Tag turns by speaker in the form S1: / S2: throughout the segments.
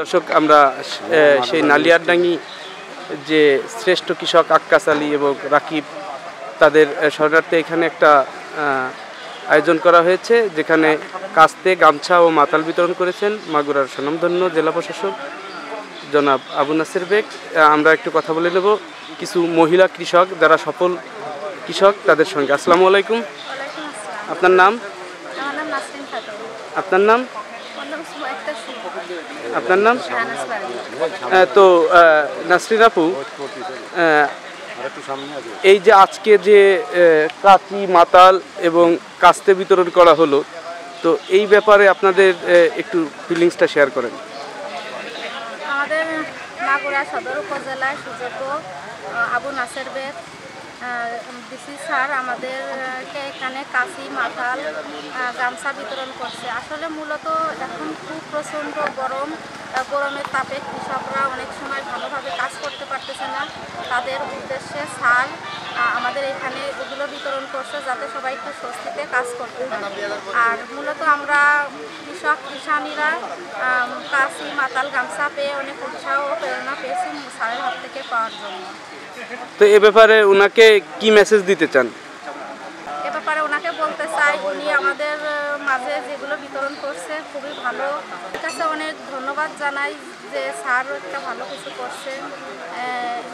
S1: দর্শক, আমরা সেই নালিয়ারডাঙ্গি যে শ্রেষ্ঠ কৃষক আক্কাস আলী এবং রাকিব তাদের শরণার্থে এখানে একটা আয়োজন করা হয়েছে, যেখানে কাস্তে, গামছা ও মাতাল বিতরণ করেছেন মাগুরার স্বনামধন্য জেলা প্রশাসক জনাব আবু নাসের বেগ। আমরা একটু কথা বলে নেব কিছু মহিলা কৃষক যারা সফল কৃষক তাদের সঙ্গে। আসসালামু আলাইকুম। আপনার নাম? আপনার নাম? আপনার নাম? তো নাসরিন আপু, এই যে আজকে যে কাঁচি, মাতাল এবং কাস্তে বিতরণ করা হলো, তো এই ব্যাপারে আপনাদের একটু ফিলিংসটা শেয়ার করেন।
S2: আমাদের মাগুরা সদর উপজেলায় সুযোগ্য আবু নাসের বেগ ডিসি স্যার আমাদেরকে এখানে কাঁচি, মাতাল, গামছা বিতরণ করছে। আসলে মূলত এখন খুব প্রচণ্ড গরমের তাপে কৃষকরা অনেক সময় ভালোভাবে কাজ করতে পারতেছে না। তাদের উদ্দেশ্যে স্যার আমাদের এখানে ওগুলো বিতরণ করছে যাতে সবাই একটু স্বস্তিতে কাজ করতে পারে। আর মূলত আমরা কিষানীরা কাঁচি, মাতাল, গামছা পেয়ে অনেক উৎসাহ ও প্রেরণা পেয়েছি স্যারের হাত থেকে পাওয়ার জন্য।
S1: তো এ ব্যাপারে ওনাকে কি মেসেজ দিতে চান?
S2: এ ব্যাপারে ওনাকে বলতে চাই, উনি আমাদের মাঝে যেগুলো বিতরণ করছে খুবই ভালো। এর কাছে অনেক ধন্যবাদ জানাই যে স্যার একটা ভালো কিছু করছেন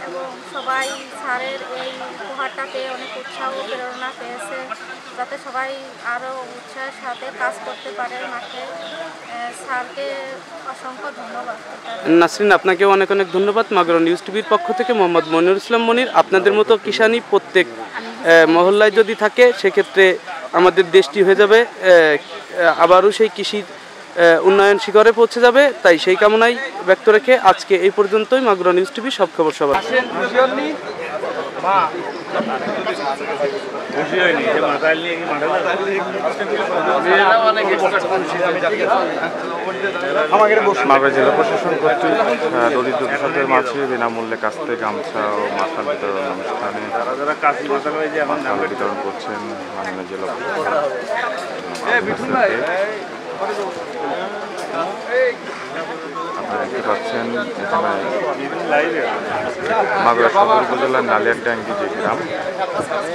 S2: এবং সবাই স্যারের এই উপহারটা পেয়ে অনেক উৎসাহ ও প্রেরণা পেয়েছে যাতে সবাই আরও উৎসাহের সাথে কাজ করতে পারে মাঠে। স্যারকে অসংখ্য ধন্যবাদ।
S1: নাসরিন, আপনাকেও অনেক অনেক ধন্যবাদ। মাগুরা নিউজ টিভির পক্ষ থেকে মোহাম্মদ মনিরুল ইসলাম মনির। আপনাদের মতো কিষানি প্রত্যেক মহল্লায় যদি থাকে সেক্ষেত্রে আমাদের দেশটি হয়ে যাবে আবারও সেই কৃষির উন্নয়ন শিখরে পৌঁছে যাবে। তাই সেই কামনাই ব্যক্ত রেখে আজকে এই পর্যন্তই। মাগুরা নিউজ টিভি, সব খবর সবার।
S3: মাগুরা জেলা প্রশাসন কর্তৃক দরিদ্র কৃষকদের মাঝে বিনামূল্যে কাস্তে, গামছা ও মাতাল বিতরণ অনুষ্ঠানে মাতাল বিতরণ করছেন মাননীয় জেলা প্রশাসক। আপনারা দেখতে পাচ্ছেন এখানে মাগুরা সদর উপজেলার নালিয়ারডাঙ্গি যে গ্রাম,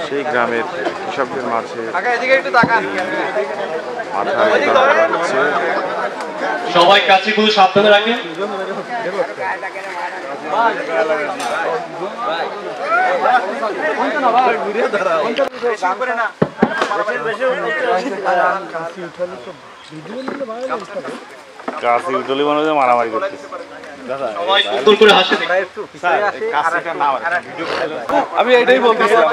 S3: সেই গ্রামের কৃষকদের মাঝে
S4: সবাই কাছিগুলো সাবধানে রাখেন।
S3: কাশি উঠলে মনে হয় মারামারি করতেছে।
S1: আমি এটাই বলতেছিলাম।